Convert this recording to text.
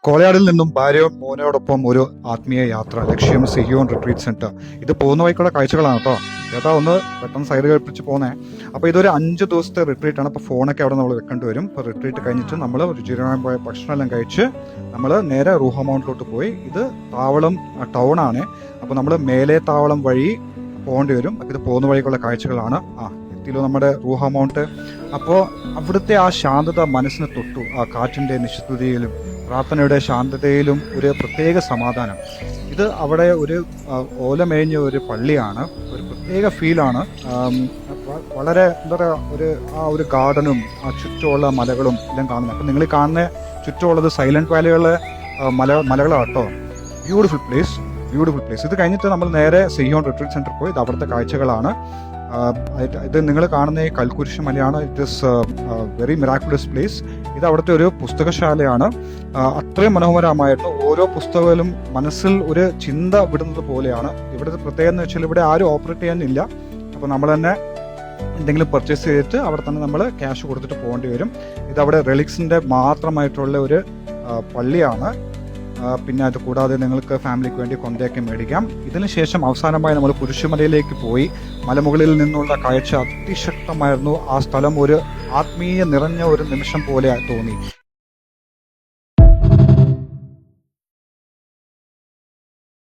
കോളയാടിൽ നിന്നും ഭാര്യയും മോനോടൊപ്പം ഒരു ആത്മീയ യാത്ര. ലക്ഷ്യം സിഹിയോൺ റിട്രീറ്റ് സെന്റർ. ഇത് പോകുന്ന വഴിക്കുള്ള കാഴ്ചകളാണ് കേട്ടോ. ഏതാ ഒന്ന് പെട്ടെന്ന് സൈഡ് കഴിപ്പിച്ച് പോന്നേ. അപ്പോൾ ഇതൊരു 5 ദിവസത്തെ റിട്രീറ്റ് ആണ്. അപ്പോൾ ഫോണൊക്കെ അവിടെ നമ്മൾ വെക്കേണ്ടി വരും. ഇപ്പോൾ റിട്രീറ്റ് കഴിഞ്ഞിട്ട് നമ്മൾ രുചികരമായ പോയ ഭക്ഷണമെല്ലാം കഴിച്ച് നമ്മൾ നേരെ റൂഹ മൗണ്ടിലോട്ട് പോയി. ഇത് താവളം ടൗൺ ആണ്. അപ്പോൾ നമ്മൾ മേലെ താവളം വഴി പോകേണ്ടി വരും. അപ്പോൾ ഇത് പോകുന്ന വഴിക്കുള്ള കാഴ്ചകളാണ്. എത്തിയല്ലോ നമ്മുടെ റൂഹ മൗണ്ട്. അപ്പോൾ അവിടുത്തെ ആ ശാന്തത മനസ്സിന് തൊട്ടു. ആ കാറ്റിൻ്റെ നിശബ്ദതയിലും പ്രാർത്ഥനയുടെ ശാന്തതയിലും ഒരു പ്രത്യേക സമാധാനം. ഇത് അവിടെ ഒരു ഓലമേഞ്ഞ ഒരു പള്ളിയാണ്. ഒരു പ്രത്യേക ഫീലാണ്. വളരെ എന്താ പറയുക, ഒരു ഗാർഡനും ആ ചുറ്റുമുള്ള മലകളും എല്ലാം കാണുന്നത്. അപ്പം നിങ്ങൾ കാണുന്ന ചുറ്റുമുള്ളത് സൈലന്റ് വാലികളിലെ മലകളാണ് കേട്ടോ. Beautiful place. ഇത് കഴിഞ്ഞിട്ട് നമ്മൾ നേരെ സിഹിയോൺ റിട്രീറ്റ് സെന്റർ പോയി. ഇത് അവിടുത്തെ കാഴ്ചകളാണ്. ഇത് നിങ്ങൾ കാണുന്ന ഈ കൽക്കുരിശ് മലയാണ്. It is very miraculous place. ഇത് അവിടുത്തെ ഒരു പുസ്തകശാലയാണ്. അത്രയും മനോഹരമായിരുന്നു. ഓരോ പുസ്തകങ്ങളും മനസ്സിൽ ഒരു ചിന്ത വിടുന്നത് പോലെയാണ്. ഇവിടുത്തെ പ്രത്യേകത എന്ന് വെച്ചാൽ ഇവിടെ ആരും ഓപ്പറേറ്റ് ചെയ്യാനില്ല. അപ്പോൾ നമ്മൾ തന്നെ എന്തെങ്കിലും പർച്ചേസ് ചെയ്തിട്ട് അവിടെ തന്നെ നമ്മൾ ക്യാഷ് കൊടുത്തിട്ട് പോകേണ്ടി വരും. ഇതവിടെ റിലിക്സിൻ്റെ മാത്രമായിട്ടുള്ള ഒരു പള്ളിയാണ്. പിന്നെ അത് കൂടാതെ നിങ്ങൾക്ക് ഫാമിലിക്ക് വേണ്ടി കൊന്തയൊക്കെ മേടിക്കാം. ഇതിനുശേഷം അവസാനമായി നമ്മൾ കുരിശുമലയിലേക്ക് പോയി. മലമുകളിൽ നിന്നുള്ള കാഴ്ച അതിശക്തമായിരുന്നു. ആ സ്ഥലം ഒരു ആത്മീയ നിറഞ്ഞ ഒരു നിമിഷം പോലെ തോന്നി.